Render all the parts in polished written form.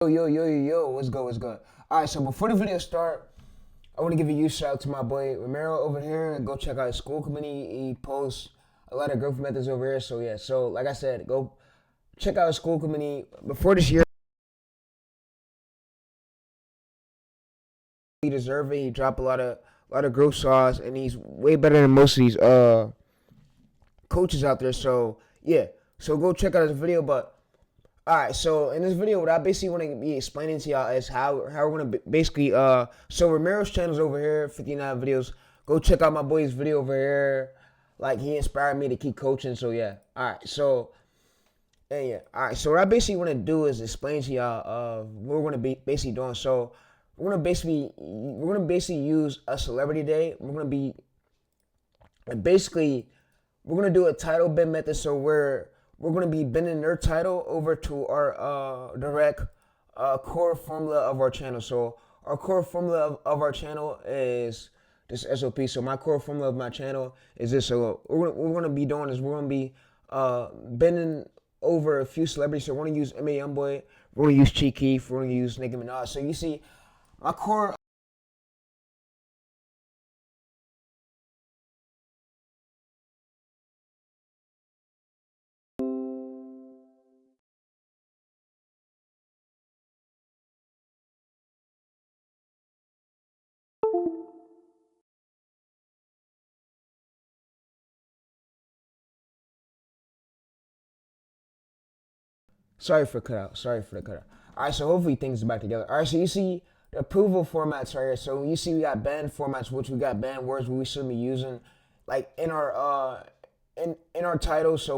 Yo, what's good, what's good? Alright, so before the video start, I want to give a huge shout out to my boy Romero over here. Go check out his school committee. He posts a lot of growth methods over here. So yeah, so like I said, go check out his school committee. Before this year, he deserved it. He dropped a lot of growth sauce, and he's way better than most of these coaches out there. So yeah, so go check out his video. But alright, so in this video, what I basically want to be explaining to y'all is how we're gonna basically so Romero's channel's over here, 59 videos. Go check out my boy's video over here. Like, he inspired me to keep coaching. So yeah, alright. So what I basically want to do is explain to y'all what we're gonna be basically doing. So we're gonna basically use a celebrity day. We're gonna do a title bend method. So we're going to be bending their title over to our direct core formula of our channel. So our core formula of our channel is this SOP. So my core formula of my channel is this. So what we're going to be doing is we're going to be bending over a few celebrities. So we're going to use YoungBoy, we're going to use Chief Keef, we're going to use Nicki Minaj. So you see, my core. Sorry for the cutout. Sorry for the cutout. All right, so hopefully things are back together. All right, so you see the approval formats right here. So you see we got banned formats, which we got banned words we shouldn't be using, like in our in our title. So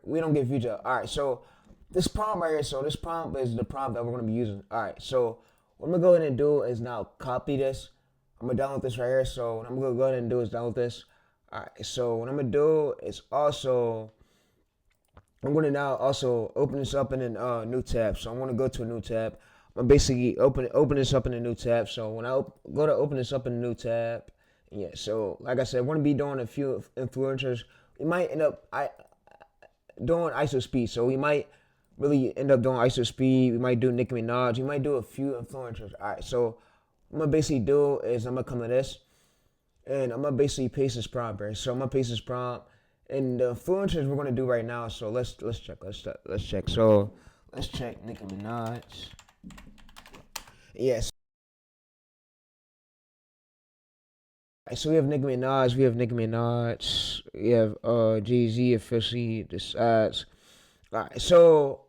we don't get future. All right, so this prompt right here. So this prompt is the prompt that we're gonna be using. All right, so what I'm gonna go ahead and do is now copy this. I'm gonna download this right here. So what I'm gonna go ahead and do is download this. All right, so what I'm gonna do is also I'm going to now also open this up in a new tab. So I'm going to go to a new tab. I'm basically open this up in a new tab. So when I go to open this up in a new tab, yeah. So like I said, we're going to be doing a few influencers. We might end up doing IShowSpeed. So we might really end up doing IShowSpeed. We might do Nicki Minaj. We might do a few influencers. All right. So what I'm going to basically do is I'm going to come to this, and I'm going to basically paste this prompt here. So I'm going to paste this prompt. And the influencers we're gonna do right now. So let's check. So let's check Nicki Minaj. Yes. So we have Nicki Minaj. We have Jay-Z officially decides. All right. So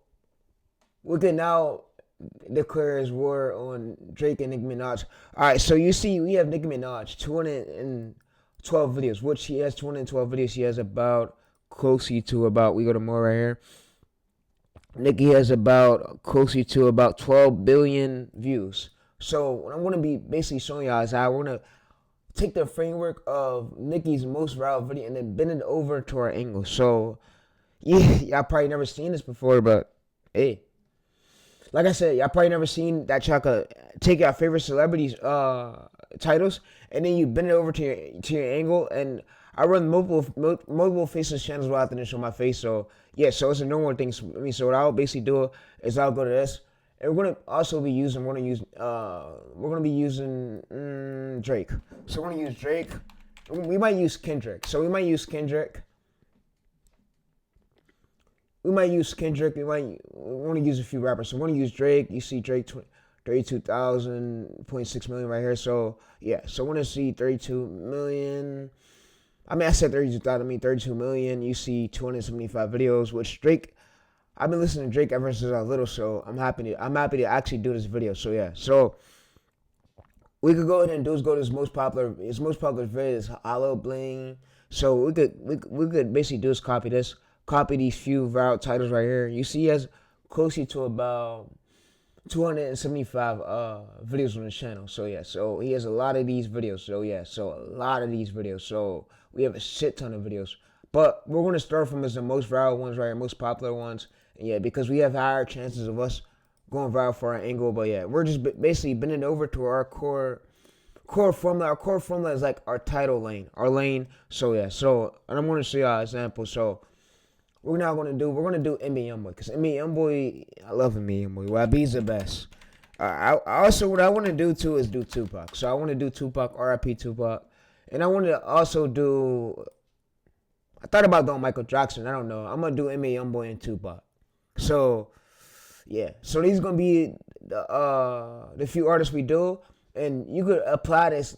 we can now declare his war on Drake and Nicki Minaj. All right. So you see, we have Nicki Minaj 212 videos, which he has 212 videos. He has about closely to about, we go to more right here. Nicki has about closely to about 12 billion views. So what I'm going to be basically showing y'all is how we're going to take the framework of Nicki's most viral video and then bend it over to our angle. So yeah, y'all probably never seen this before, but hey, like I said, y'all probably never seen that y'all could take your favorite celebrities titles and then you bend it over to your angle. And I run multiple faceless channels without having to show my face. So yeah, so it's a normal thing for me. So what I'll basically do is I'll go to this, and we're gonna also be using Drake. So we're gonna use Drake. We might use Kendrick. So we might use Kendrick. We want to use a few rappers. So we're going to use Drake. You see Drake 32,000.6 million right here. So yeah, so we're going to see 32 million. I mean, I said 32,000, I mean 32 million. You see 275 videos, which Drake, I've been listening to Drake ever since I was little, so I'm happy to actually do this video. So yeah, so we could go ahead and do is go to his most popular video is Hollow Bling. So we could basically do is copy these few viral titles right here. You see he has closely to about 275 videos on his channel. So yeah, so he has a lot of these videos. So yeah, so a lot of these videos. So we have a shit ton of videos. But we're going to start from as the most viral ones right here, most popular ones. And yeah, because we have higher chances of us going viral for our angle. But yeah, we're just basically bending over to our core formula. Our core formula is like our title lane, our lane. So yeah, so and I'm going to show y'all an example. So we're gonna do NBA YoungBoy because NBA YoungBoy, I love NBA YoungBoy. YB's the best. I also what I want to do too is do Tupac. So I want to do Tupac, R.I.P. Tupac, and I want to also do. I thought about doing Michael Jackson. I don't know. I'm gonna do NBA YoungBoy and Tupac. So yeah. So these gonna be the few artists we do, and you could apply this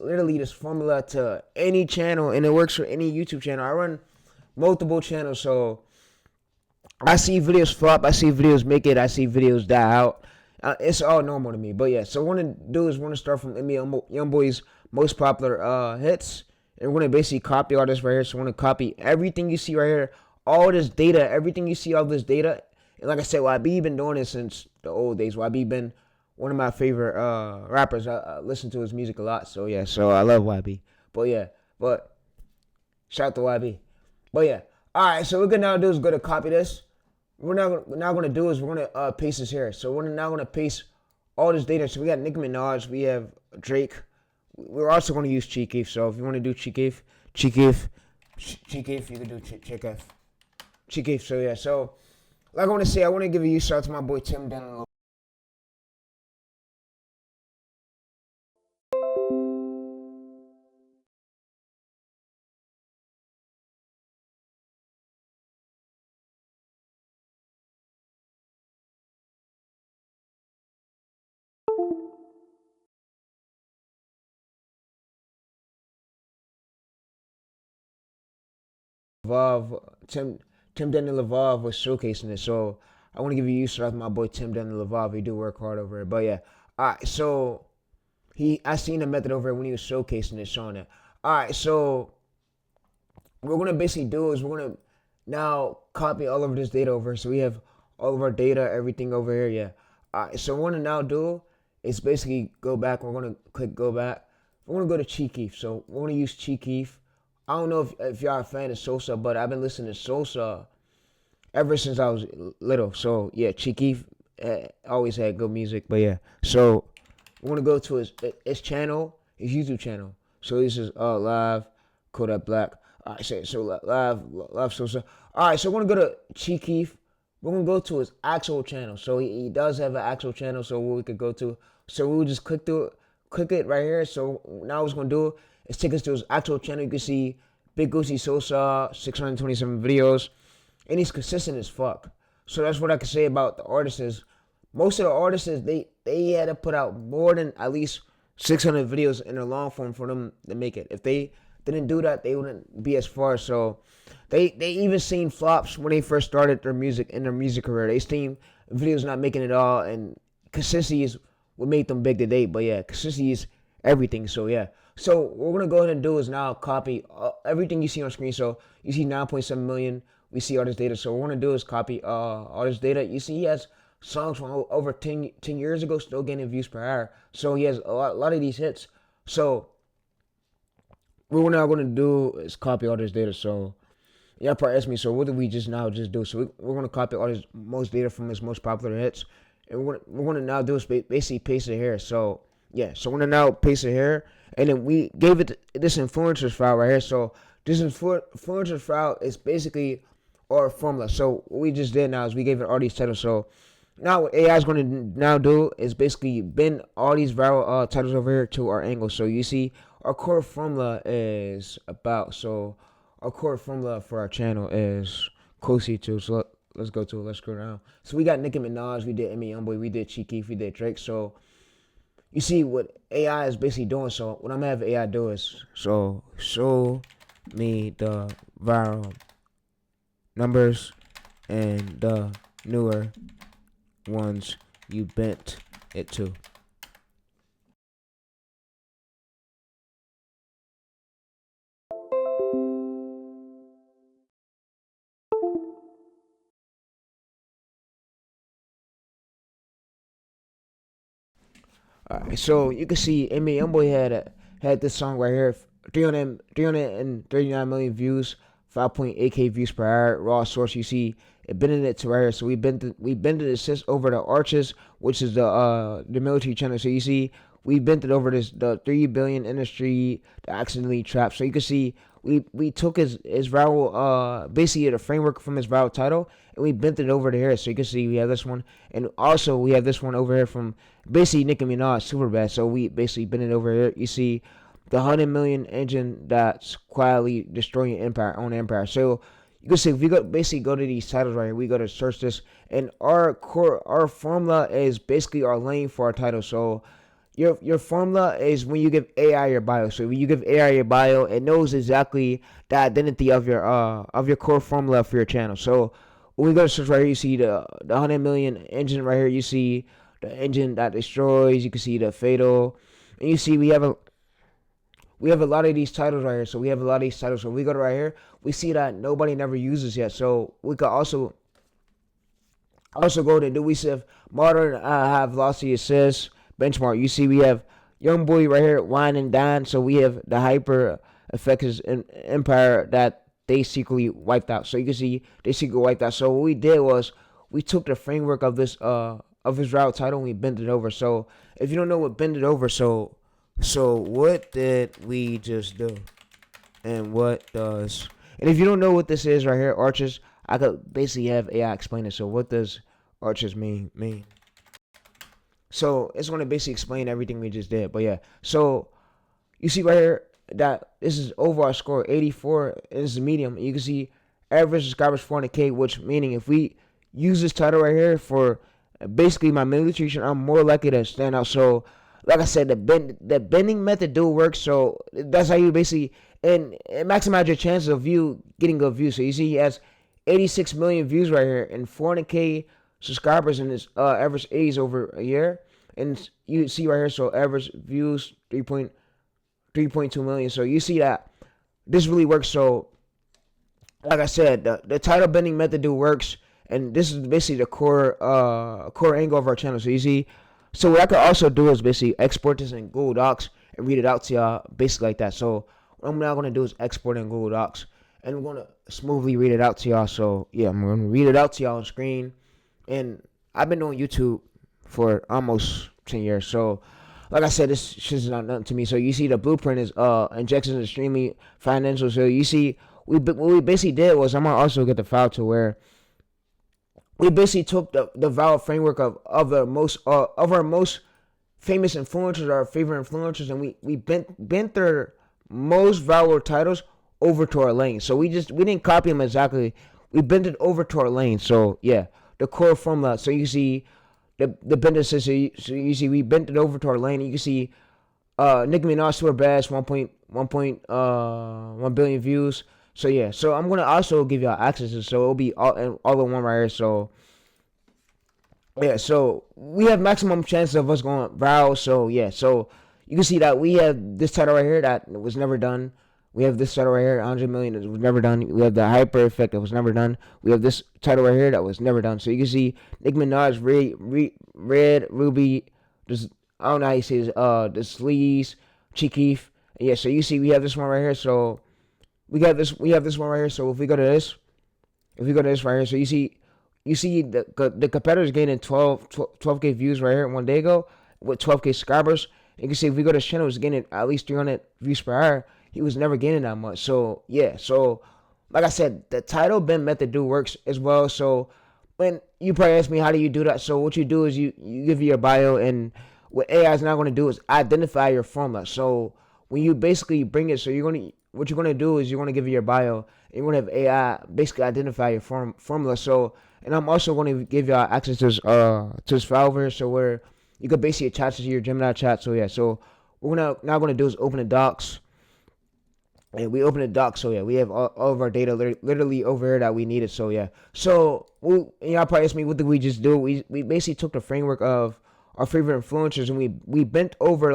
formula to any channel, and it works for any YouTube channel. I run multiple channels, so I see videos flop, I see videos make it, I see videos die out. It's all normal to me. But yeah, so what I want to do is want to start from YoungBoy's most popular hits, and we're gonna basically copy all this right here. So I want to copy everything you see right here, all this data, everything you see, all this data. And like I said, YB been doing this since the old days. YB been one of my favorite rappers. I listen to his music a lot. So yeah, so I love YB. But yeah, but shout out to YB. But yeah, all right. So what we're gonna now do is go to copy this. We're now gonna do is we're gonna paste this here. So we're now gonna paste all this data. So we got Nicki Minaj, we have Drake. We're also gonna use Chief Keef. So if you want to do Chief Keef, you can do Chief Keef. So yeah, so like I want to say, I want to give a shout out to my boy Tim Dunn. Tim Dunn and Lavav was showcasing it, so I want to give a shout out to my boy Tim Dunn and Lavav. He do work hard over it, but yeah. All right, so I seen the method over it when he was showcasing it, showing it. All right, so what we're gonna basically do is we're gonna now copy all of this data over. So we have all of our data, everything over here. Yeah. All right, so what we're gonna now do is basically go back. We're gonna click go back. We're gonna go to Chief Keef. So we're gonna use Chief Keef. I don't know if y'all are a fan of Sosa, but I've been listening to Sosa ever since I was little. So yeah, Chief Keef always had good music. But yeah, so we're gonna go to his channel, his YouTube channel. So this is live Kodak Black. All right, so live Sosa. All right, so we're gonna go to Chief Keef. We're gonna go to his actual channel. So he does have an actual channel. So we could go to. So we'll just click it right here. So now what's gonna do is take us to his actual channel. You can see Big Gucci Sosa, 627 videos, and he's consistent as fuck. So that's what I can say about the artists. Is most of the artists they had to put out more than at least 600 videos in a long form for them to make it. If they didn't do that, they wouldn't be as far. So they even seen flops when they first started their music career. They seen videos not making it all, and consistency is what made them big today. But yeah, consistency is everything. So yeah. So what we're gonna go ahead and do is now copy everything you see on screen. So you see 9.7 million. We see all this data. So what we're gonna do is copy all this data. You see he has songs from over 10 years ago still getting views per hour. So he has a lot of these hits. So what we're now gonna do is copy all this data. So y'all probably ask me, so what did we just do? So we're gonna copy all this most data from his most popular hits, and we're gonna now do is basically paste it here. So yeah, so we're gonna now paste it here, and then we gave it this influencers file right here. So this influencers file is basically our formula. So what we just did now is we gave it all these titles. So now what AI is going to now do is basically bend all these viral titles over here to our angle. So you see our core formula is about, so our core formula for our channel is closely to, so let's go to it, let's go down. So we got Nicki Minaj, we did NBA YoungBoy, we did Chief Keef, we did Drake. So you see what AI is basically doing. So what I'm gonna have AI do is, so show me the viral numbers and the newer ones you bent it to. Alright, so you can see YoungBoy had this song right here, 339 million views, 5.8K views per hour, raw source. You see it bending it to right here. So we bended it over the arches, which is the military channel. So you see we bent it over the 3 billion industry, the accidentally trapped. So you can see we took his viral basically the framework from his viral title, and we bent it over to here. So you can see we have this one, and also we have this one over here from basically Nicki Minaj, super bad. So we basically bent it over here. You see the 100 million engine that's quietly destroying own empire. So you can see if we basically go to these titles right here, we go to search this, and our formula is basically our lane for our title. So your formula is when you give AI your bio. So when you give AI your bio, it knows exactly the identity of your core formula for your channel. So when we go to search right here, you see the 100 million engine right here. You see the engine that destroys. You can see the fatal, and you see we have a lot of these titles right here. So we have a lot of these titles. So we go to right here, we see that nobody never uses yet. So we could also go to do we have modern have velocity assist benchmark. You see we have YoungBoy right here, wine and dine. So we have the hyper effects empire that they secretly wiped out. So you can see they secretly wiped out. So what we did was we took the framework of this of his route title and we bent it over. So if you don't know what bend it over, so what did we just do? And what does... And if you don't know what this is right here, arches, I could basically have AI explain it. So what does arches mean? So it's going to basically explain everything we just did. But yeah, so you see right here that this is overall score 84. This is medium. You can see average subscribers 400K, which meaning if we use this title right here for basically my military, I'm more likely to stand out. So like I said, the bending method do work. So that's how you basically and maximize your chances of you getting good views. So you see he has 86 million views right here and 400K subscribers in his average age over a year. And you see right here, so average views 3.2 million. So you see that this really works. So like I said, the title bending method do works, and this is basically the core angle of our channel. So you see, so what I could also do is basically export this in Google Docs and read it out to y'all basically like that. So what I'm now going to do is export in Google Docs, and I'm going to smoothly read it out to y'all. So yeah, I'm going to read it out to y'all on screen. And I've been doing YouTube for almost 10 years. So like I said, this shit's not nothing to me. So you see the blueprint is injections extremely financial. So you see what we basically did was, I'm going to also get the file to where we basically took the valid framework of our most famous influencers, our favorite influencers, and we bent their most viral titles over to our lane. So we didn't copy them exactly. We bent it over to our lane. So yeah, the core formula. So you see the bender system. So you see we bent it over to our lane. And you can see Nicki Minaj super bash 1 billion views. So yeah, so I'm gonna also give y'all access to, so it'll be all in one right here. So yeah, so we have maximum chance of us going viral. So yeah, so you can see that we have this title right here that was never done. We have this title right here, 100 million, that was never done. We have the hyper effect that was never done. We have this title right here that was never done. So you can see Nicki Minaj, Red Ruby, just, I don't know how you say this, the Sleaze, Chiquif. Yeah, so you see we have this one right here. So we have this one right here. So if we go to this right here, so you see the competitors gaining 12K views right here 1 day ago with 12K subscribers. You can see if we go to his channel, it's gaining at least 300 views per hour. He was never gaining that much. So yeah, so like I said, the title bend method works as well. So when you probably ask me how do you do that, so what you do is you give your bio, and what AI is not going to do is identify your formula. So when you basically bring it, so what you're going to do is you're going to give your bio, and you're going to have AI basically identify your formula. So, and I'm also going to give y'all access to this file over here, so where you could basically attach it to your Gemini chat. So yeah, so what we're now going to do is open the docs. And we open the docs, so yeah, we have all of our data literally over here that we needed. So yeah, so y'all probably asked me what did we just do? We basically took the framework of our favorite influencers, and we bent over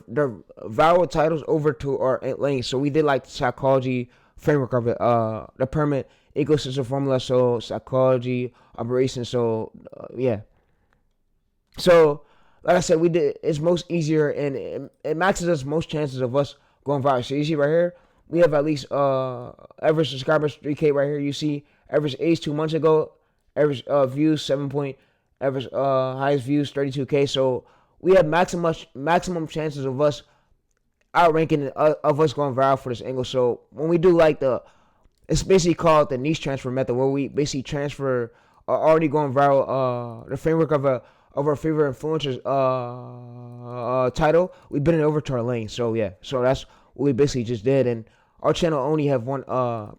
their viral titles over to our lanes. So we did like the psychology framework of it, the permit ecosystem formula, so psychology operation. So yeah, so like I said, we did it's most easier, and it maxes us most chances of us going viral. So you see right here, we have at least average subscribers 3K right here. You see average age 2 months ago, average views 7 point, average highest views 32K. So we have maximum chances of us outranking of us going viral for this angle. So when we do like it's basically called the niche transfer method, where we basically transfer already going viral the framework of our favorite influencers title. We bring it over to our lane. So yeah, so that's what we basically just did. And our channel only have one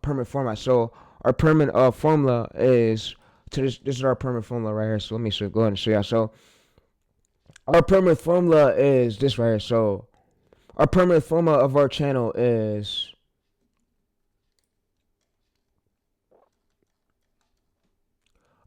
permanent format. So our permanent formula is to this is our permanent formula right here. So let me go ahead and show y'all. So our permanent formula is this right here. So our permanent formula of our channel is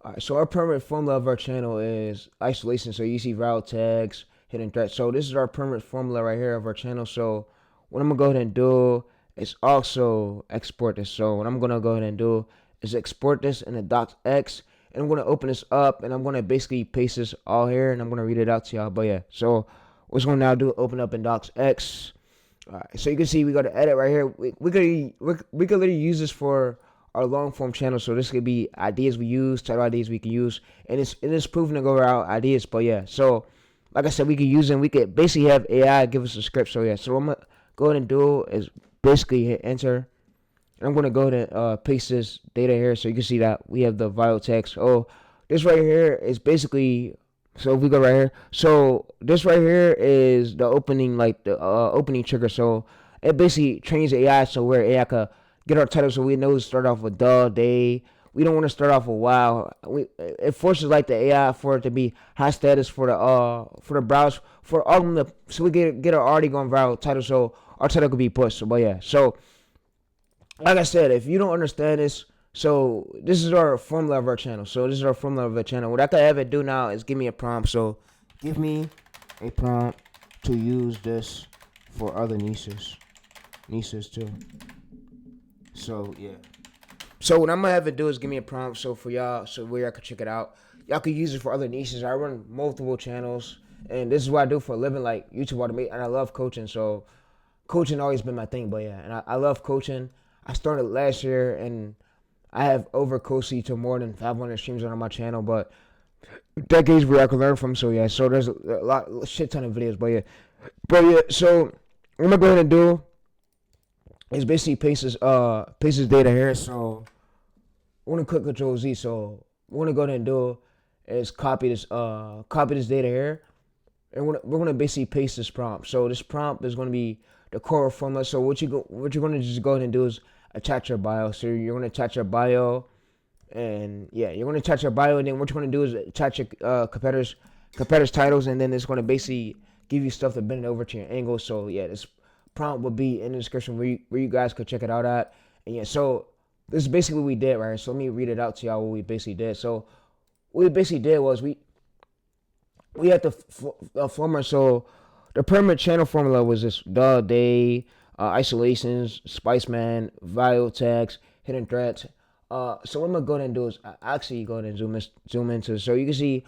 alright, so our permanent formula of our channel is isolation. So you see viral tags, hidden threats. So this is our permanent formula right here of our channel. So what I'm gonna go ahead and do is also export this. So what I'm gonna go ahead and do is export this in the docx, and I'm gonna open this up, and I'm gonna basically paste this all here, and I'm gonna read it out to y'all. But yeah, so what's gonna now do? Open up in docx. Alright, so you can see we got to edit right here. We could literally use this for our long form channel. So this could be ideas we use, title ideas we can use, and it is proven to go around ideas. But yeah, so like I said, we could use them. We could basically have AI give us a script. So yeah, so what I'm gonna go ahead and do is basically hit enter, and I'm gonna go ahead and paste this data here, so you can see that we have the viral text. Oh, this right here is basically. So if we go right here, so this right here is the opening, like the opening trigger. So it basically trains AI, so where AI could get our title, so we know to start off with day. We don't want to start off with wow. It forces like the AI for it to be high status for the browse for all of them so we get our already going viral title, so our title could be pushed. So but yeah, so like I said, if you don't understand this, so this is our formula of our channel. So this is our formula of our channel. What I could have it do now is give me a prompt. So give me a prompt to use this for other niches too. So yeah. So what I'm gonna have it do is give me a prompt. So for y'all, so where y'all can check it out. Y'all can use it for other niches. I run multiple channels, and this is what I do for a living, like YouTube automation. And I love coaching. So coaching always been my thing. But yeah, and I love coaching. I started last year, and I have over coached to more than 500 streams on my channel, but decades where I could learn from. So yeah, so there's a shit ton of videos, but yeah. So what I'm gonna go ahead and do is basically paste this data here. So I want to click Control Z. So what we're gonna go ahead and do is copy this data here, and we're gonna basically paste this prompt. So this prompt is gonna be the core formula. So what you're gonna just go ahead and do is attach your bio. So you're going to attach your bio, and yeah, you're going to attach your bio, and then what you're going to do is attach your competitors titles, and then it's going to basically give you stuff to bend it over to your angle. So yeah, this prompt will be in the description where you guys could check it out at. And yeah, so this is basically what we did right here. So let me read it out to y'all what we basically did. So what we basically did was we had the formula. So the permanent channel formula was this: day, isolations, Spiceman, viral tags, hidden threats. So what I'm gonna go ahead and do is actually go ahead and zoom into. So you can see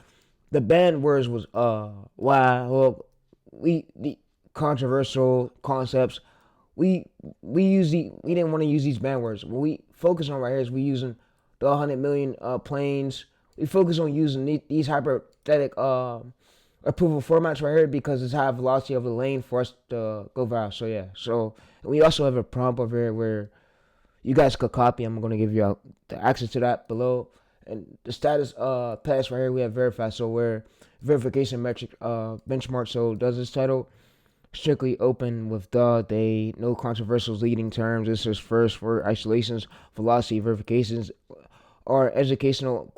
the banned words was wow. The controversial concepts. We didn't want to use these banned words. What we focus on right here is we using the 100 million planes. We focus on using these hypothetical approval formats right here because it's high velocity of the lane for us to go viral. So yeah, so we also have a prompt over here where you guys could copy. I'm going to give you the access to that below. And the status pass right here we have verified. So where verification metric benchmark. So does this title strictly open with they, no controversial leading terms. This is first for isolations, velocity verifications, or educational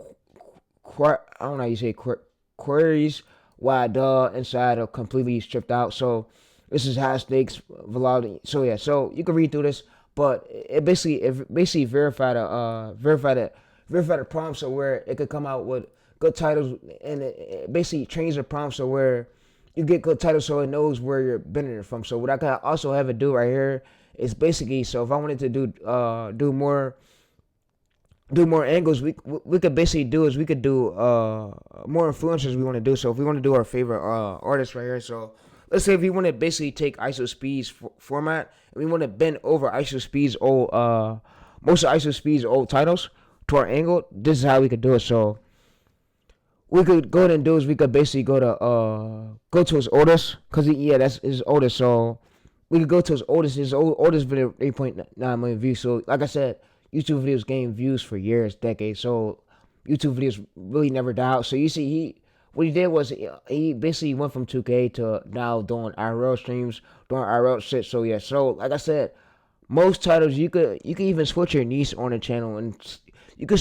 I don't know how you say queries. Why inside are completely stripped out. So this is high stakes velocity. So yeah, so you can read through this, but it basically verified a prompt, so where it could come out with good titles, and it basically trains the prompt so where you get good titles, so it knows where you're bending it from. So what I could also have it do right here is basically, so if I wanted to do more angles, we could basically do is we could do more influencers we want to do. So if we want to do our favorite artists right here, so let's say if we want to basically take IShowSpeed's format and we want to bend over IShowSpeed's old most of IShowSpeed's old titles to our angle, this is how we could do it. So we could go ahead and do is we could basically go to his oldest, cause that's his oldest. So we could go to his oldest. His oldest video 8.9 million views. So like I said, YouTube videos gain views for years, decades. So YouTube videos really never die out. So you see, what he did was he basically went from 2K to now doing IRL streams, doing IRL shit. So yeah, so like I said, most titles you could even switch your niche on the channel, and you could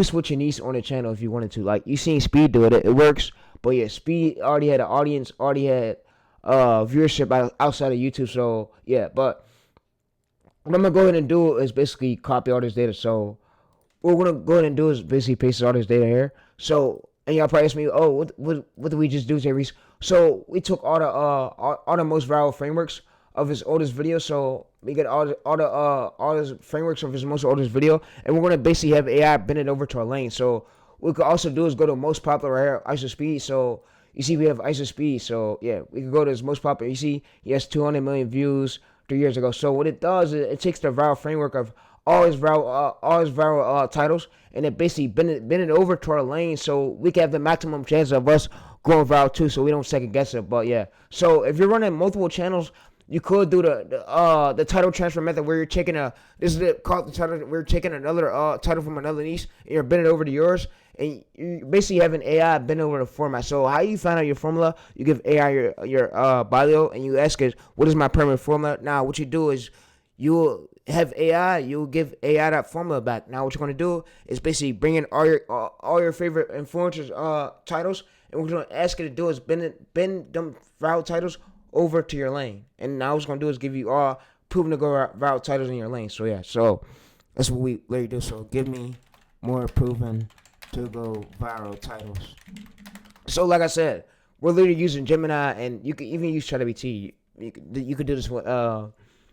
switch your niche on the channel if you wanted to. Like you seen Speed do it, it works. But yeah, Speed already had an audience, already had viewership outside of YouTube. So yeah, but what I'm gonna go ahead and do is basically copy all this data. So what we're gonna go ahead and do is basically paste all this data here. So and y'all probably ask me, oh, what did we just do, Jerry? So we took all the most viral frameworks of his oldest video. So we get all the frameworks of his most oldest video, and we're gonna basically have AI bend it over to our lane. So what we could also do is go to most popular right here, IShowSpeed. So you see we have IShowSpeed. So yeah, we could go to his most popular. You see he has 200 million views 3 years ago. So what it does is it takes the viral framework of all his viral titles, and it basically bend it over to our lane, so we can have the maximum chance of us going viral too, so we don't second guess it. But yeah, so if you're running multiple channels, you could do the title transfer method where you're taking called the title. We're taking another title from another niche, and you're bending it over to yours, and you basically have an AI bend over the format. So how you find out your formula? You give AI your bio, and you ask it, what is my permanent formula? Now what you do is you'll have AI, you'll give AI that formula back. Now what you're gonna do is basically bring in all your favorite influencers titles, and what we're gonna ask it to do is bend them viral titles over to your lane. And now what it's gonna do is give you all proven to go viral titles in your lane. So yeah, so that's what we literally do. So give me more proven to go viral titles. So like I said, we're literally using Gemini, and you can even use ChatGPT. You could do this with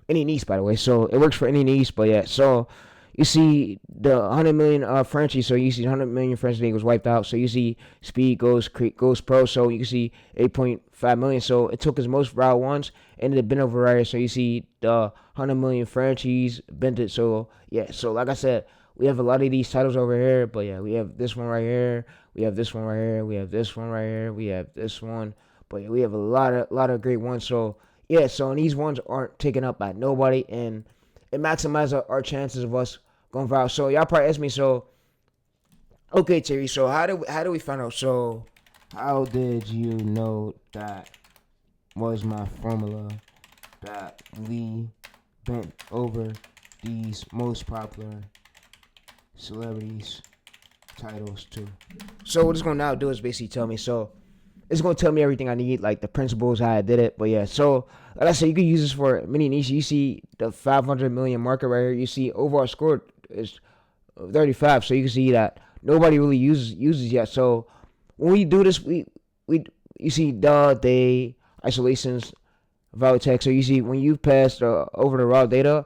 any niche, by the way. So it works for any niche. But yeah, so you see the 100 million Frenchie. So you see 100 million Frenchie was wiped out. So you see Speed goes pro. So you can see 8.5 million. So it took his most viral ones and it bent over right here. So you see the 100 million Frenchies bent it. So yeah, so like I said, we have a lot of these titles over here. But yeah, we have this one right here. We have this one right here. We have this one right here. We have this one. But yeah, we have a lot of great ones. So yeah, so and these ones aren't taken up by nobody, and it maximizes our chances of us going viral. So y'all probably ask me, so okay, Terry, so how do we find out? So how did you know that was my formula that we bent over these most popular celebrities titles too? So what it's gonna now do is basically tell me. So it's going to tell me everything I need, like the principles, how I did it. But yeah, so like I said, you can use this for many niches. You see the 500 million market right here. You see overall score is 35. So you can see that nobody really uses yet. So when we do this, you see they, isolations, value text. So you see when you pass over the raw data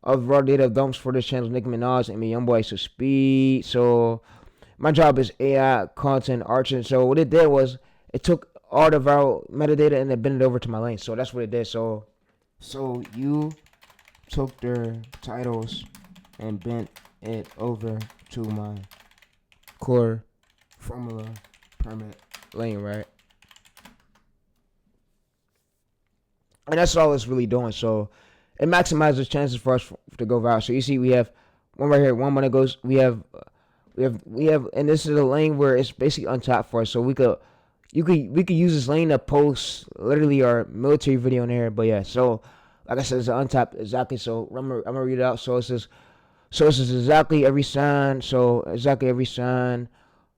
of dumps for this channel, Nicki Minaj and me, YoungBoy, so Speed. So my job is AI content arching. So what it did was, it took all the viral metadata and it bent it over to my lane. So that's what it did. So you took their titles and bent it over to my core formula permit lane, right? And that's all it's really doing. So it maximizes chances for us to go viral. So you see we have one right here, one when it goes, we have, and this is a lane where it's basically untapped for us. So we could use this lane to post literally our military video in there. But yeah, so like I said, it's untapped exactly. So I'm gonna read it out. So it says exactly every sign. So exactly every sign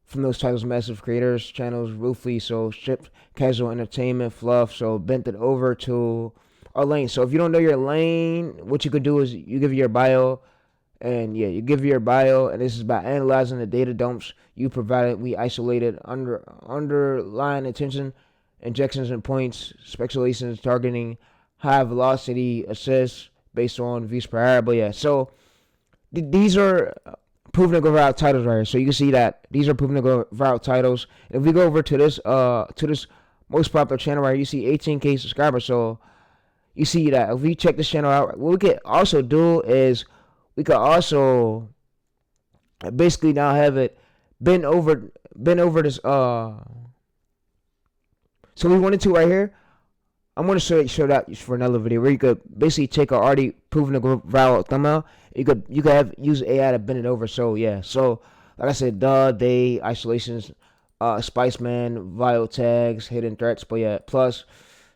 from those titles, massive creators, channels, roughly. So stripped, casual entertainment, fluff. So bent it over to our lane. So if you don't know your lane, what you could do is you give your bio. And yeah, you give your bio, and this is by analyzing the data dumps you provided. We isolated underlying attention, injections and points, speculations, targeting, high velocity assists based on views per hour. But yeah, so these are proven to go viral titles right here. So you can see that these are proven to go viral titles. And if we go over to this most popular channel right here, you see 18K subscribers. So you see that if we check this channel out, what we could also do is we could also basically now have it bend over been over this. So we wanted to right here. I'm gonna show that for another video where you could basically take a already proven to go viral thumbnail. You could use AI to bend it over. So yeah. So like I said, they, isolations, Spice Man, viral tags, hidden threats. But yeah, plus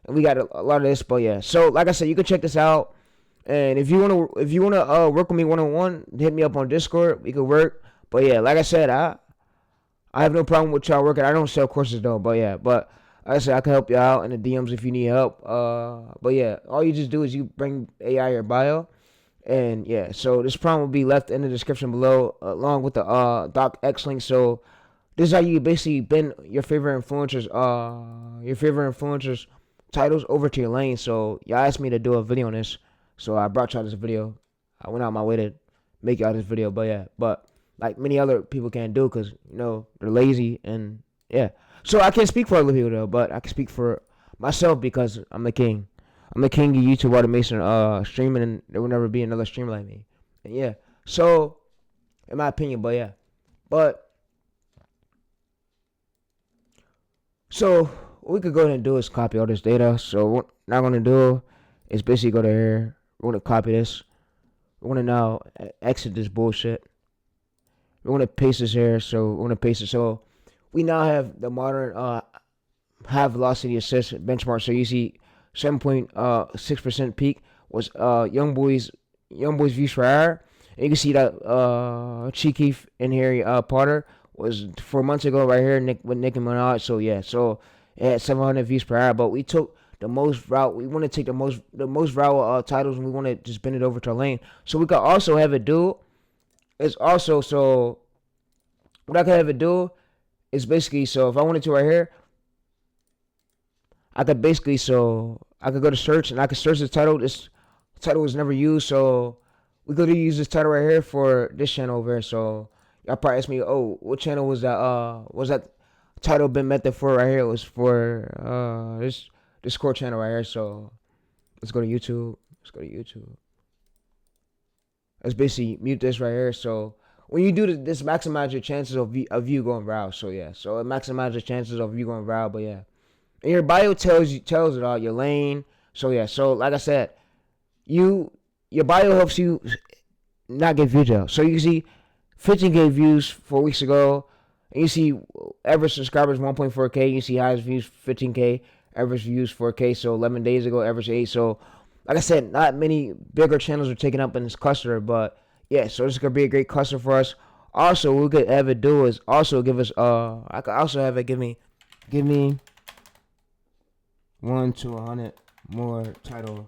and we got a lot of this. But yeah. So like I said, you can check this out. And if you wanna work with me 1-on-1, hit me up on Discord. We could work. But yeah, like I said, I have no problem with y'all working. I don't sell courses though. But yeah, but like I said, I can help you out in the DMs if you need help. But yeah, all you just do is you bring AI your bio, and yeah. So this prompt will be left in the description below, along with the docx link. So this is how you basically bend your favorite influencers, titles over to your lane. So y'all asked me to do a video on this, so I brought y'all this video. I went out my way to make y'all this video, but yeah, but like many other people can't do because they're lazy and yeah. So I can't speak for other people though, but I can speak for myself because I'm the king. I'm the king of YouTube automation, streaming, and there will never be another streamer like me. And yeah, so in my opinion, but yeah, but so what we could go ahead and do is copy all this data. So what I'm gonna do is basically go to here. We're gonna copy this. We're gonna now exit this bullshit. We're gonna paste this here. So we're gonna paste it. So we now have the modern high velocity assist benchmark. So you see 7.6% peak was YoungBoy's views per hour. And you can see that Cheeky and Harry Potter was 4 months ago right here with Nicki Minaj. So yeah, so it had 700 views per hour. But we took the most route. We want to take the most viral titles, and we want to just bend it over to our lane. So we could also have it do is also so what I could have it do. It's basically, so if I wanted to right here, I could go to search and I could search the title. This title was never used, so we could use this title right here for this channel over here. So y'all probably ask me, oh, what channel was that title been method for right here? It was for this core channel right here. So let's go to YouTube. Let's basically mute this right here. So when you do this, maximize your chances of you going viral. So yeah, so it maximizes your chances of you going viral. But yeah, and your bio tells it all, your lane. So yeah, so like I said, your bio helps you not get views out. So you can see 15K views 4 weeks ago, and you see average subscribers 1.4K. You see highest views 15K, average views 4K. So 11 days ago, average 8. So like I said, not many bigger channels are taken up in this cluster, but yeah, so this is gonna be a great cluster for us. Also, what we could have it do is also give us I could also have it give me 1 to 100 more title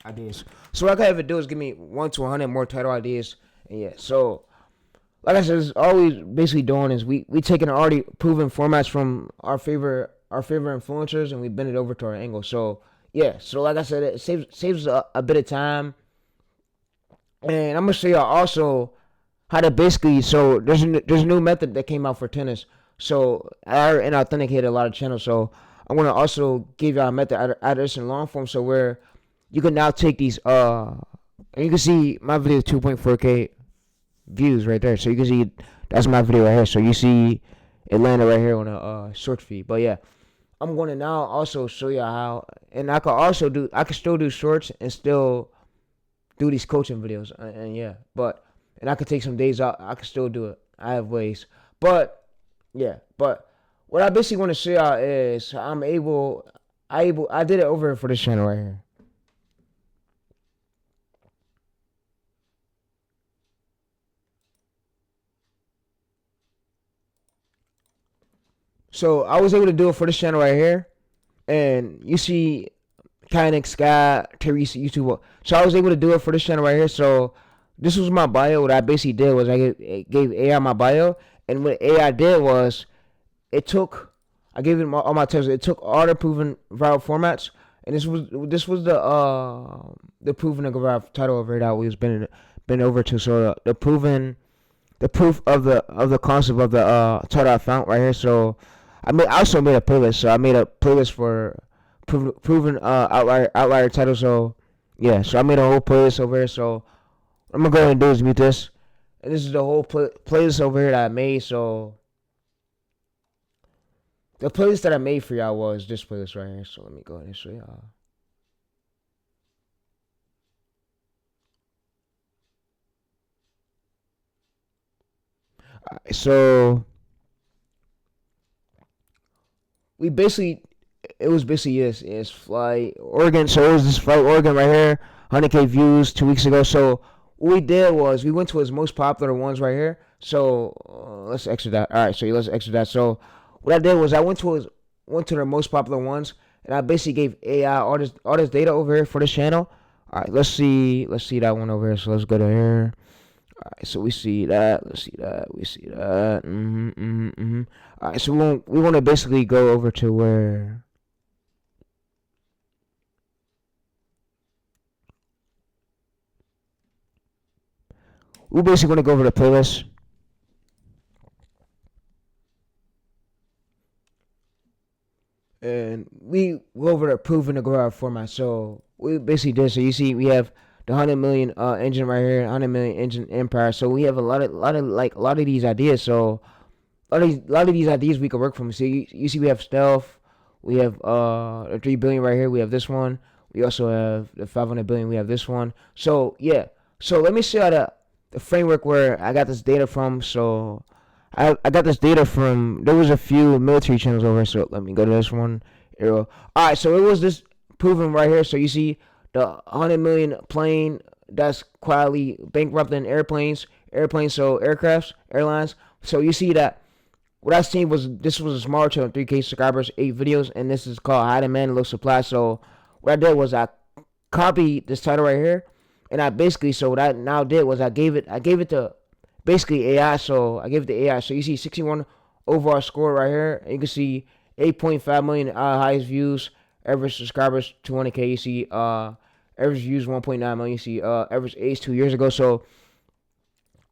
ideas. So what I could have it do is give me 1 to 100 more title ideas. And yeah, so like I said, all we basically doing is we taking already proven formats from our favorite influencers, and we bend it over to our angle. So yeah, so like I said, it saves a bit of time. And I'm gonna show y'all also how to basically, so there's a new method that came out for tennis. So I authenticated a lot of channels. So I'm gonna also give y'all a method out of this in long form. So where you can now take these and you can see my video 2.4K views right there. So you can see that's my video right here. So you see it landed right here on a short feed. But yeah, I'm gonna now also show y'all how, and I can still do shorts and still do these coaching videos, and yeah, and I could take some days out. I can still do it. I have ways, but yeah, but what I basically want to show y'all is I did it over for this channel right here. So I was able to do it for this channel right here, and you see Kinetic, Sky, Teresa, YouTube. So I was able to do it for this channel right here. So this was my bio. What I basically did was I gave AI my bio, and what AI did was I gave it all my tests. It took all the proven viral formats, and this was the proven viral title over here that we was been over to. So the proof of the concept of the title I found right here. So I also made a playlist. So I made a playlist for proven outlier title. So yeah, so I made a whole playlist over here. So what I'm gonna go ahead and do is mute this, and this is the whole playlist over here that I made. So The playlist that I made for y'all was this playlist right here. So let me go ahead and show y'all. So we basically, it was basically this. It's Flight Oregon. So it was this Flight Oregon right here, 100K views 2 weeks ago. So what we did was we went to his most popular ones right here. So let's exit that. All right, so let's exit that. So what I did was I went to their most popular ones, and I basically gave AI all this data over here for this channel. All right, let's see that one over here. So let's go to here. All right, so we see that. Let's see that. We see that. All right, so we want to basically go over to where. We basically want to go over to playlist. And we go over to proven to grow our format. So we basically did. So you see, we have the 100 million engine right here, 100 million engine empire. So we have a lot of these ideas. So a lot of these ideas we could work from. So you see, we have stealth, we have the 3 billion right here. We have this one. We also have the 500 billion. We have this one. So yeah. So let me show you the framework where I got this data from. So I got this data from, there was a few military channels over here, so let me go to this one. Arrow. Alright, so it was this proven right here. So you see the 100 million plane that's quietly bankrupting airplanes, so aircrafts, airlines. So you see that what I seen was, this was a smaller channel, 3K subscribers, 8 videos, and this is called High Demand and Low Supply. So what I did was I copied this title right here, and I basically, so what I now did was I gave it to basically AI. So I gave it to AI. So you see 61 overall score right here. And you can see 8.5 million highest views, average subscribers 200K. You see average views 1.9 million. You see average age 2 years ago. So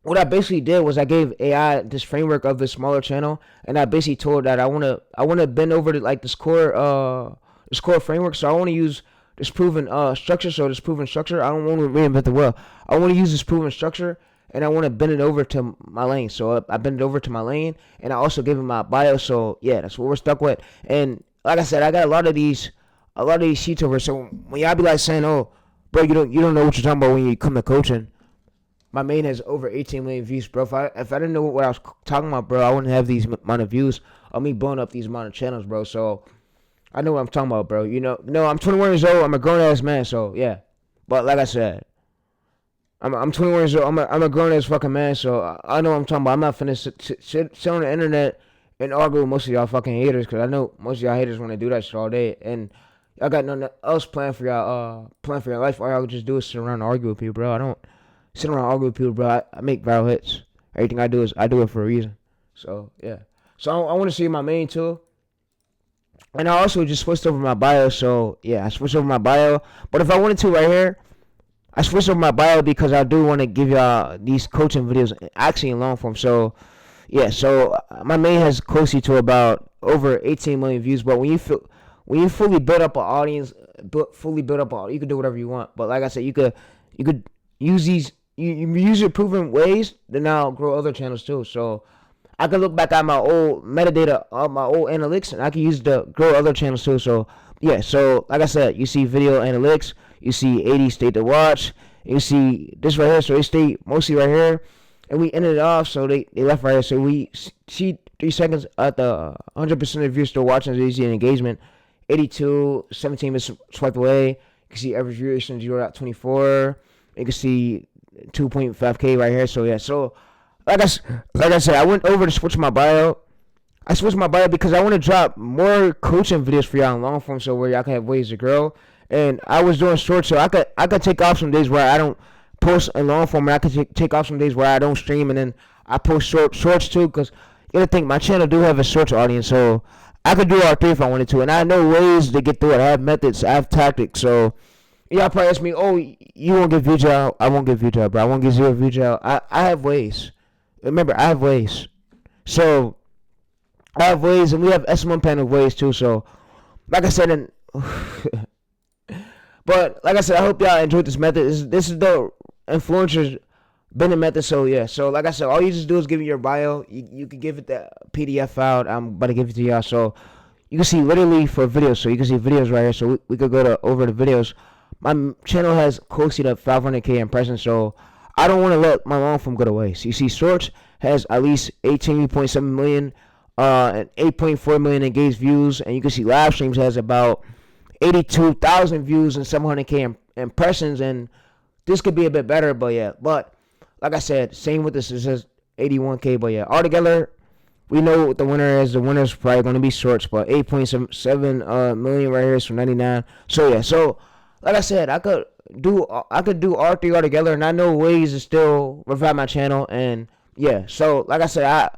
what I basically did was I gave AI this framework of the smaller channel, and I basically told that I wanna bend over to like this core framework. So I want to use this proven structure. So this proven structure, I don't want to reinvent the wheel. I want to use this proven structure, and I want to bend it over to my lane. So I bend it over to my lane, and I also gave it my bio. So yeah, that's what we're stuck with. And like I said, I got a lot of these sheets over. So when y'all be like saying, "Oh, bro, you don't know what you're talking about when you come to coaching," my main has over 18 million views, bro. If I didn't know what I was talking about, bro, I wouldn't have these amount of views of me blowing up these amount of channels, bro. So I know what I'm talking about, bro. No, I'm 21 years old. I'm a grown ass man. So yeah, but like I said, I'm 21 years old. I'm a grown ass fucking man. So I know what I'm talking about. I'm not finna sit on the internet and argue with most of y'all fucking haters, because I know most of y'all haters want to do that shit all day, and y'all got nothing else planned for y'all life. All y'all just do is sit around and argue with people, bro. I don't sit around and argue with people, bro. I make viral hits. Everything I do it for a reason. So yeah. So I want to see my main too. And I also just switched over my bio. So yeah, I switched over my bio. But if I wanted to right here, I switched over my bio because I do want to give y'all these coaching videos actually in long form. So yeah, so my main has closely to about over 18 million views. But when you fully build up an audience, you can do whatever you want. But like I said, you could use these, you use your proven ways to now grow other channels too. So I can look back at my old metadata, my old analytics, and I can use to grow other channels too. So yeah, so like I said, you see video analytics, you see 80 state to watch, you see this right here. So they stay mostly right here, and we ended it off. So they left right here. So we see 3 seconds at the 100% of viewers still watching. So you see an engagement, 82, 17 minutes swiped away. You can see average viewership 0.24. You can see 2.5K right here. So yeah, so like I said, I went over to switch my bio. I switched my bio because I want to drop more coaching videos for y'all in long form, so where y'all can have ways to grow. And I was doing short, so I could take off some days where I don't post in long form, and I could take off some days where I don't stream, and then I post shorts too. Because you gotta think, my channel do have a shorts audience, so I could do all 3 if I wanted to. And I know ways to get through it. I have methods, I have tactics. So y'all probably ask me, "Oh, you won't get views out?" I won't get views out, bro. I won't get 0 views out. I have ways. Remember, I have ways. So I have ways, and we have S1 panel ways too. So like I said, and but like I said, I hope y'all enjoyed this method. This is the influencers Bennett method. So yeah. So like I said, all you just do is give me your bio. You can give it the PDF file. I'm about to give it to y'all. So you can see literally for videos. So you can see videos right here. So we could go to over the videos. My channel has close to 500K impressions. So I don't want to let my long form go to waste. You see, shorts has at least 18.7 million, and 8.4 million engaged views, and you can see live streams has about 82,000 views and 700K impressions, and this could be a bit better, but yeah. But like I said, same with this. It says 81K, but yeah. Altogether, we know what the winner is. The winner's probably going to be shorts, but 8.7 million right here is from 99. So yeah. So like I said, I could do all three altogether, and I know ways to still revive my channel, and yeah. So like I said, I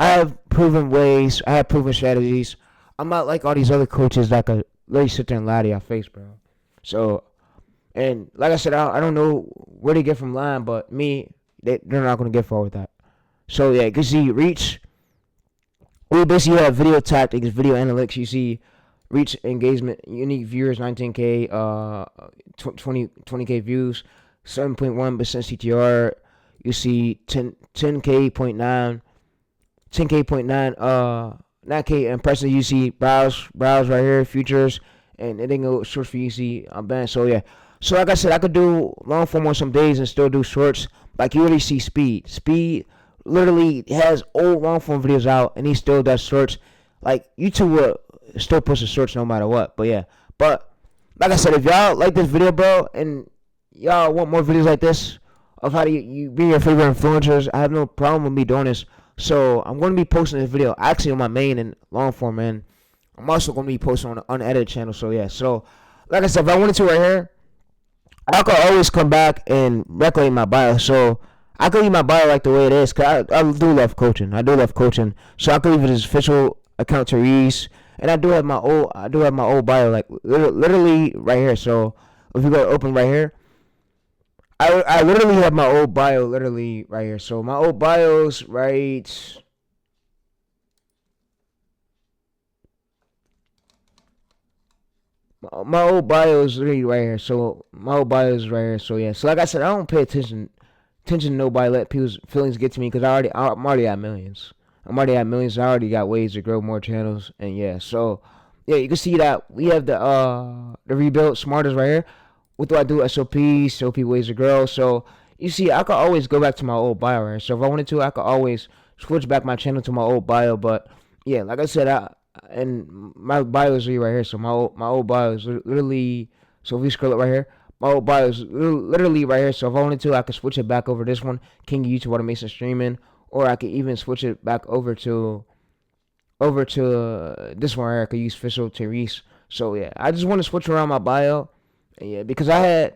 have proven ways. I have proven strategies. I'm not like all these other coaches that could literally sit there and lie to your face, bro. So, and like I said, I don't know where they get from lying, but me, they're not going to get far with that. So, yeah, you can see reach. We basically have video tactics, video analytics. You see reach, engagement, unique viewers, 19K, 20K views, 7.1% CTR. You see 10K.9, 9K impressions. You see browse right here, futures, and it ain't go shorts for you. See I'm banned. So yeah. So like I said, I could do long form on some days and still do shorts. Like you already see Speed literally has old long form videos out, and he still does shorts. Like YouTube will still push the shorts no matter what. But yeah. But like I said, if y'all like this video, bro, and y'all want more videos like this of how to you be your favorite influencers, I have no problem with me doing this. So I'm going to be posting this video actually on my main and long form, and I'm also going to be posting on the unedited channel. So yeah. So like I said, if I wanted to right here, I could always come back and regulate my bio. So I could leave my bio like the way it is, cause I do love coaching. So I could leave it as official account to Reese, and I do have my old bio like literally right here. So if you go to open right here, I literally have my old bio literally right here. So my old bio's right. My old bio is literally right here. So my old bio is right here. So yeah. So like I said, I don't pay attention to nobody. Let people's feelings get to me because I'm already at millions. I already got ways to grow more channels, and yeah. So yeah, you can see that we have the rebuilt smartest right here. What do I do? SOP ways to grow. So you see, I could always go back to my old bio right here. So if I wanted to, I could always switch back my channel to my old bio. But yeah, like I said, and my bio is right here. So my old bio is literally. So if we scroll it right here, my old bio is literally right here. So if I wanted to, I could switch it back over this one, King YouTube Automation Streaming, or I could even switch it back over to this one right here. I could use Official Therese. So yeah, I just want to switch around my bio. Yeah, because I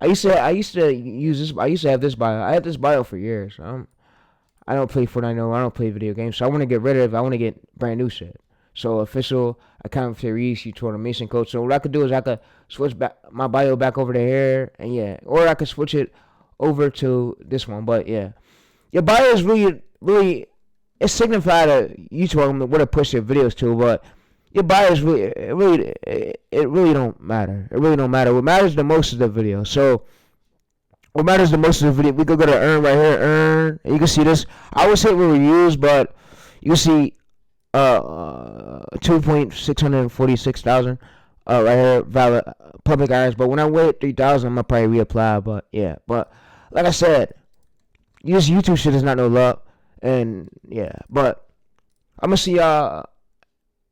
used to use this. I used to have this bio. I had this bio for years. I don't play Fortnite no more. I don't play video games. So I want to get rid of it. I want to get brand new shit. So official account for Reese, YouTube automation coach. So what I could do is I could switch back my bio back over to here, and yeah, or I could switch it over to this one. But yeah, your bio is really it's signified to YouTube where to push your videos to, but your bio is really don't matter. It really don't matter. What matters the most is the video. So what matters the most is the video. We could go to earn right here, earn. And you can see this. I would say with reviews, but you can see 2,646,000 right here valid public irons. But when I wait 3,000, I'm gonna probably reapply. But yeah, but like I said, this YouTube shit is not no luck, and yeah. But I'm gonna see y'all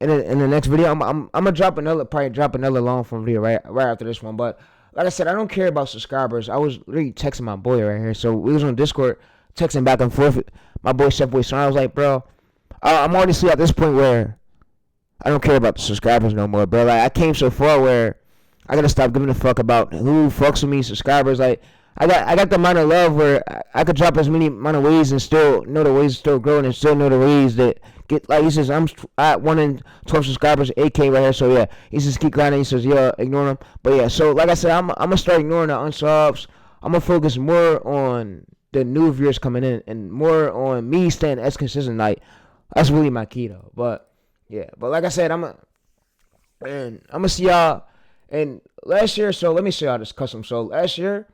in the next video. I'm gonna drop another long form video right after this one. But like I said, I don't care about subscribers. I was really texting my boy right here. So we was on Discord texting back and forth. My boy Chefboy Son. I was like, bro, I'm already at this point where I don't care about the subscribers no more, bro. Like I came so far where I gotta stop giving a fuck about who fucks with me, subscribers. Like I got the amount of love where I could drop as many amount of ways and still know the ways to still growing and still know the ways that get, like he says, I'm at 1 in 12 subscribers, 8K right here. So yeah, he says keep grinding. He says yeah, ignore them. But yeah, so like I said, I'm gonna start ignoring the unsubs. I'm gonna focus more on the new viewers coming in and more on me staying as consistent. Like that's really my key though. But yeah, but like I said, I'm gonna see y'all. And last year, so let me show y'all this custom. So last year,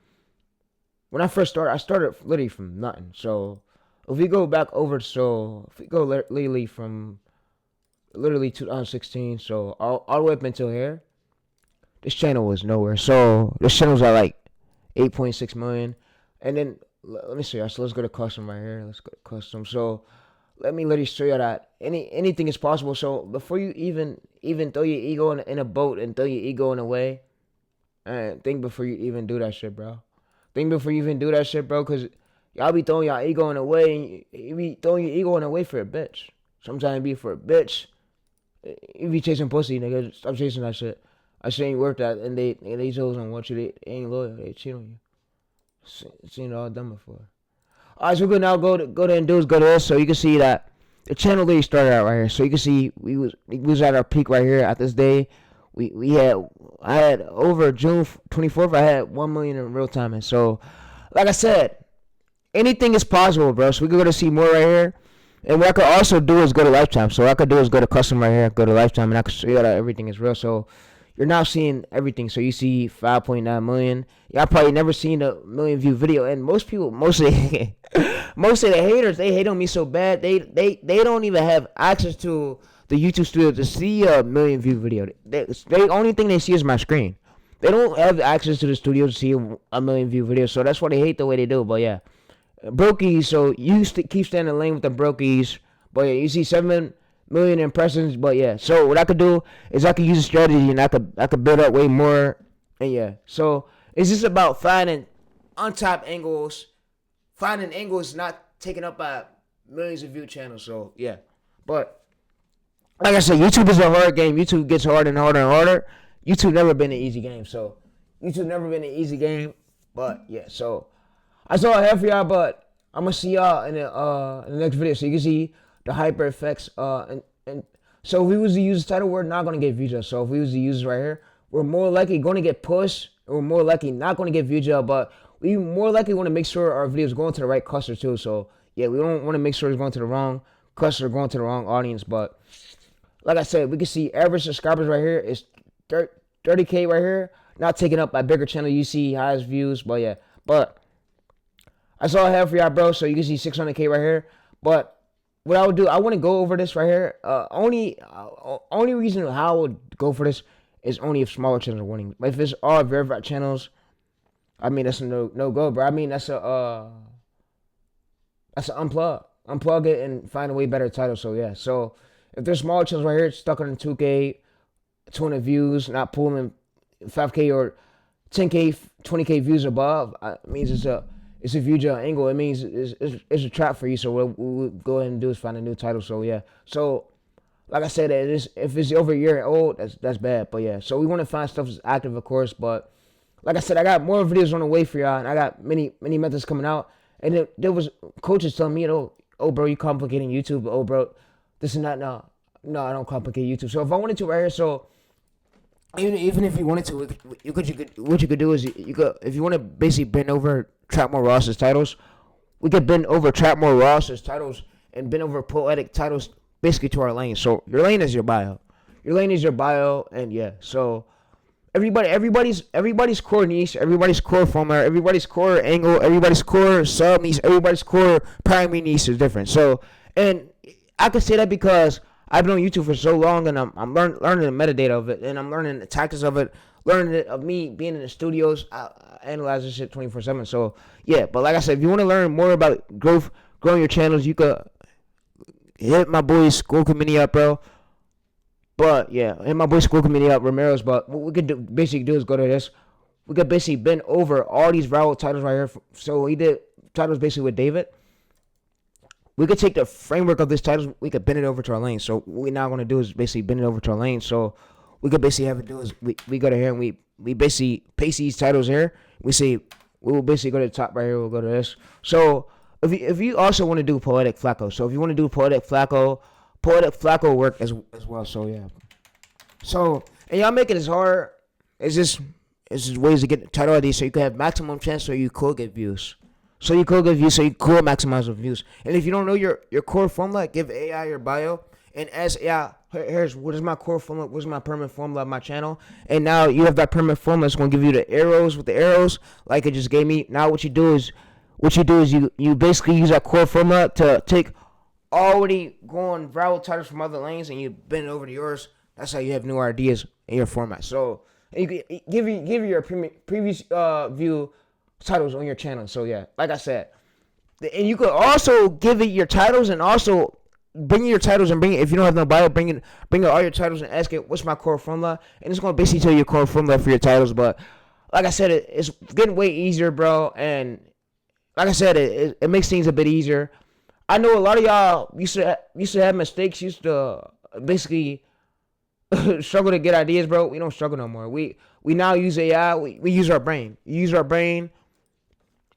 when I first started, I started literally from nothing. So if we go back over, so if we go literally from literally 2016, so all the way up until here, this channel was nowhere. So this channel's at like 8.6 million, and then let me see. So let's go to custom right here. Let's go to custom. So let me literally show you that anything is possible. So before you even throw your ego in a boat and throw your ego in a way, think before you even do that shit, bro. Think before you even do that shit, bro, because y'all be throwing y'all ego in a way, and you be throwing your ego in a way for a bitch. Sometimes it be for a bitch. You be chasing pussy, nigga. Stop chasing that shit. I shit ain't worth that, and these hoes don't want you. They ain't loyal. They cheat on you. Seen it all done before. Alright, so we're gonna now go to and do is go to this, so you can see that the channel literally started out right here. So you can see we was at our peak right here at this day. I had over June 24th, I had 1 million in real time. And so, like I said, anything is possible, bro. So we can go to see more right here. And what I could also do is go to lifetime. So what I could do is go to custom right here, go to lifetime, and I can show you that everything is real. So you're now seeing everything. So you see 5.9 million. Y'all probably never seen a million view video. And most people, most of the haters, they hate on me so bad. They don't even have access to the YouTube studio to see a million view video. The only thing they see is my screen. They don't have access to the studio to see a million view video. So that's why they hate the way they do. But yeah, brokies. So you keep staying in the lane with the brokies. But yeah, you see 7 million impressions. But yeah, so what I could do is I could use a strategy and I could build up way more. And yeah, so it's just about finding untapped angles, finding angles not taken up by millions of view channels. So yeah, but like I said, YouTube is a hard game. YouTube gets harder and harder and harder. YouTube never been an easy game. So YouTube never been an easy game. But yeah, so that's all I have for y'all. But I'm gonna see y'all in the next video, so you can see the hyper effects. And so if we was to use the title, we're not gonna get views. So if we was to use it right here, we're more likely gonna get pushed. We're more likely not gonna get views, but we more likely want to make sure our videos going to the right cluster too. So yeah, we don't want to make sure it's going to the wrong cluster, going to the wrong audience. But like I said, we can see average subscribers right here is 30K right here. Not taken up by bigger channel. You see highest views, but yeah. But that's all I have for y'all, bro. So you can see 600K right here. But what I would do, I want to go over this right here. Only reason how I would go for this is only if smaller channels are winning. But if it's all verified channels, I mean that's a no go, bro. I mean that's an unplug it and find a way better title. So yeah. So if there's smaller channels right here stuck on 2K, 200 views, not pulling 5K or 10K, 20K views above, it means it's a view jump angle. It means it's a trap for you. So what we'll go ahead and do is find a new title. So yeah. So like I said, if it's over a year old, that's bad. But yeah. So we want to find stuff that's active, of course. But like I said, I got more videos on the way for y'all, and I got many methods coming out. And there was coaches telling me, oh bro, you complicating YouTube. Oh bro, this and that. No, I don't complicate YouTube. So if I wanted to right here, so even if you wanted to, what you could do is you could, if you want to basically bend over Trapmore Ross's titles, we could bend over Trapmore Ross's titles and bend over poetic titles basically to our lane. So your lane is your bio. Your lane is your bio, and yeah. So everybody's core niche, everybody's core format, everybody's core angle, everybody's core sub niche, everybody's core primary niche is different. So, and I can say that because I've been on YouTube for so long, and I'm learning the metadata of it, and I'm learning the tactics of it, learning it of me being in the studios. I analyze this shit 24/7. So yeah, but like I said, if you want to learn more about growing your channels, you could hit my boy's school committee up, bro. But yeah, hit my boy's school committee up, Romero's. But what we could basically do is go to this. We could basically bend over all these viral titles right here. So he did titles basically with David. We could take the framework of this title, we could bend it over to our lane. So what we're now going to do is basically bend it over to our lane. So we could basically have it do is we go to here and we basically paste these titles here. We will basically go to the top right here. We'll go to this. So if you also want to do Poetic Flakko. So if you want to do Poetic Flakko work as well. So yeah. So, and y'all make it as hard. It's just ways to get the title ID so you can have maximum chance so you could get views. So you could maximize the views. And if you don't know your core formula, give AI your bio, And as yeah, here's what is my core formula, what's my permanent formula of my channel. And now you have that permanent formula. It's gonna give you the arrows with the arrows, like it just gave me. Now what you do is you basically use that core formula to take already going viral titles from other lanes and you bend it over to yours. That's how you have new ideas in your format. So you can give your previous view titles on your channel. So yeah, like I said, and you could also give it your titles and also bring your titles and bring it, if you don't have no bio, bring it all your titles and ask it what's my core formula, and it's gonna basically tell you your core formula for your titles. But like I said, it's getting way easier, bro. And like I said, it makes things a bit easier. I know a lot of y'all used to have mistakes, used to basically struggle to get ideas, bro. We don't struggle no more. We now use AI. We use our brain. You use our brain.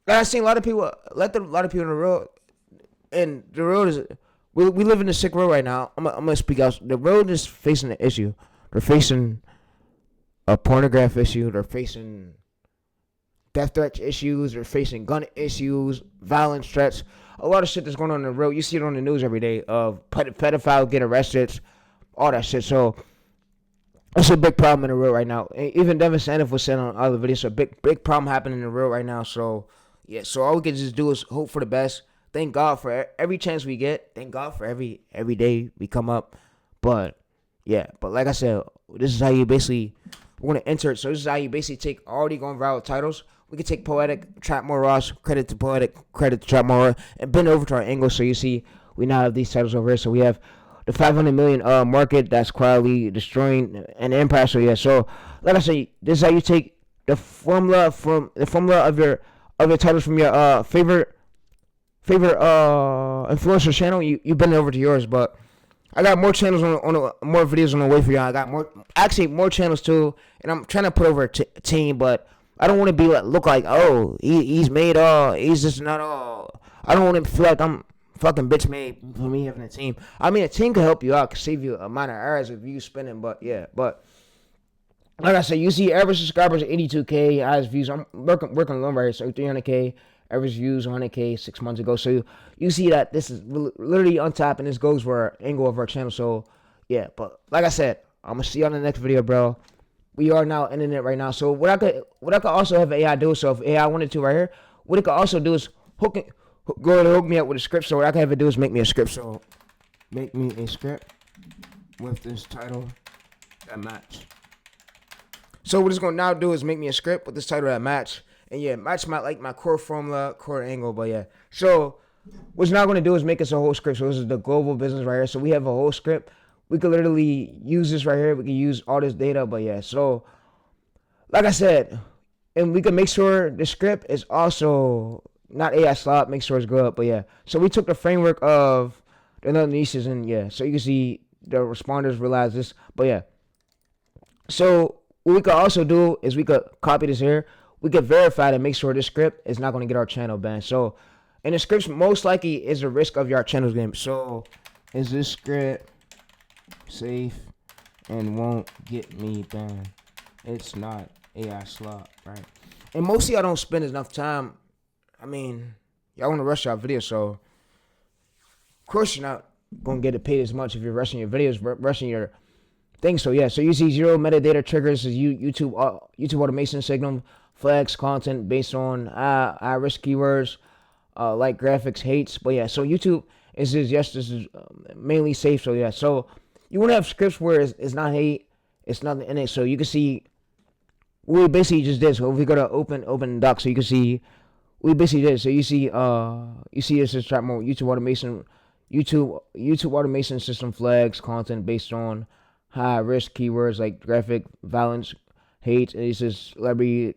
Like I seen a lot of people, a lot of people on the road, and the road is, we live in a sick road right now. I'm gonna speak out. The road is facing an issue. They're facing a pornograph issue. They're facing death threat issues. They're facing gun issues, violence threats. A lot of shit that's going on the road. You see it on the news every day of pedophiles get arrested, all that shit. So it's a big problem in the road right now. Even Devin Sanders was saying on other videos, a big problem happening in the road right now. So yeah, so all we can just do is hope for the best. Thank God for every chance we get. Thank God for every day we come up. But yeah, but like I said, this is how you basically, we're gonna enter it. So this is how you basically take already going viral titles. We can take Poetic, Trap More Ross, credit to Poetic, credit to Trap More, and bend over to our angle. So you see, we now have these titles over here. So we have the 500 million market that's quietly destroying an empire. So yeah, so like I say, this is how you take the formula of your titles from your favorite influencer channel. You bend it over to yours. But I got more channels more videos on the way for y'all. I got more channels too, and I'm trying to put over a team, but I don't want to be look like, oh, he's made all, he's just not all. I don't want to feel like I'm fucking bitch made for me having a team. I mean, a team can help you out, can save you a amount of hours of you spending, but yeah. But like I said, you see average subscribers 82K, highest views. I'm working alone right here, so 300K, average views 100K 6 months ago. So you see that this is literally on top, and this goes for our angle of our channel. So yeah, but like I said, I'm gonna see you on the next video, bro. We are now ending it right now. So what I could also have AI do, so if AI wanted to right here, what it could also do is hook me up with a script. So what I can have it do is make me a script. So make me a script with this title that match. So what it's gonna now do is make me a script with this title that match. And yeah, match my core formula, core angle, but yeah. So what's now gonna do is make us a whole script. So this is the global business right here. So we have a whole script. We could literally use this right here. We can use all this data, but yeah. So, like I said, and we can make sure the script is also not AI slot. Make sure it's good, but yeah. So we took the framework of the other niches, and yeah. So you can see the responders realize this, but yeah. So what we could also do is we could copy this here. We could verify to make sure this script is not going to get our channel banned. So, and the script most likely is a risk of your channel's game. So, is this script safe and won't get me banned? It's not AI slot, right? And most of y'all don't spend enough time. I mean, y'all want to rush your videos, so of course you're not gonna get it paid as much if you're rushing your videos, rushing your things. So yeah, so you see zero metadata triggers is YouTube automation signal flags content based on high risk keywords like graphics hates. But yeah, so YouTube is this is mainly safe. So yeah, so you want to have scripts where it's not hate, it's nothing in it. So you can see we basically just did. So if we go to open doc, so you can see we basically did. So you see this is trap more YouTube automation system flags content based on high risk keywords like graphic violence, hate. It's just celebrity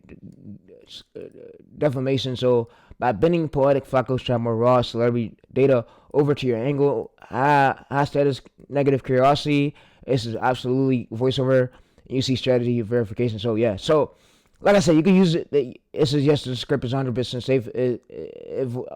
defamation. So by bending Poetic Flakko's trap more raw celebrity data over to your angle, high status negative curiosity. This is absolutely voiceover. You see strategy verification. So yeah, so like I said, you can use it. This is yes, the script is 100% safe. It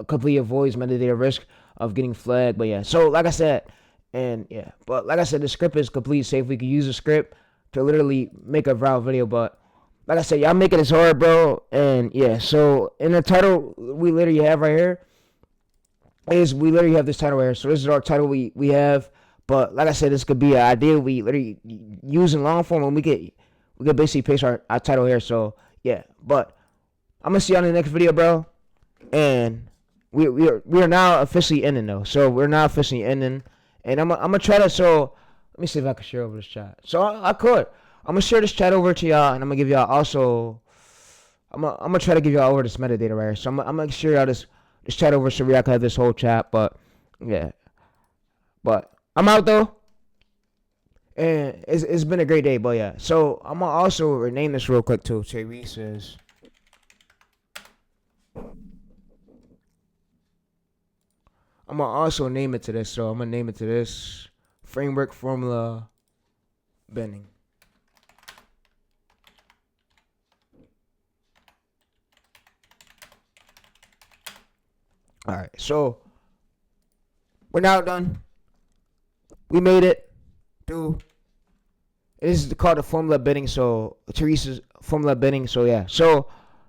completely avoids metadata risk of getting flagged. But yeah, so like I said, and yeah, but like I said, the script is completely safe. We can use the script to literally make a viral video. But like I said, y'all make it as hard, bro. And yeah, so in the title we literally have right here is we literally have this title right here. So this is our title we have. But like I said, this could be an idea we literally use in long form, and we could basically paste our title here. So yeah, but I'm gonna see you on the next video, bro. And we are now officially ending though. So we're now officially ending, and I'm gonna try to. So let me see if I can share over this chat. So I could. I'm gonna share this chat over to y'all, and I'm gonna give y'all also. I'm gonna try to give y'all over this metadata right here. So I'm gonna share y'all this chat over so y'all can have this whole chat. But yeah, but I'm out though, and it's been a great day. But yeah, so I'm gonna also rename this real quick too. Teresa's. I'm gonna also name it to this. So I'm gonna name it to this framework formula bending. All right, so we're now done. We made it through. This is called the formula bending. So Teresa's formula bending. So yeah. So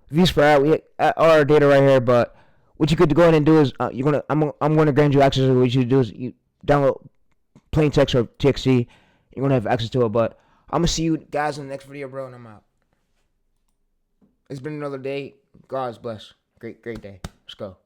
views per hour. We at our data right here. But what you could go ahead and do is I'm gonna grant you access. What you do is you download plain text or TXT. You're gonna have access to it. But I'm gonna see you guys in the next video, bro. And I'm out. It's been another day. God's bless. Great day. Let's go.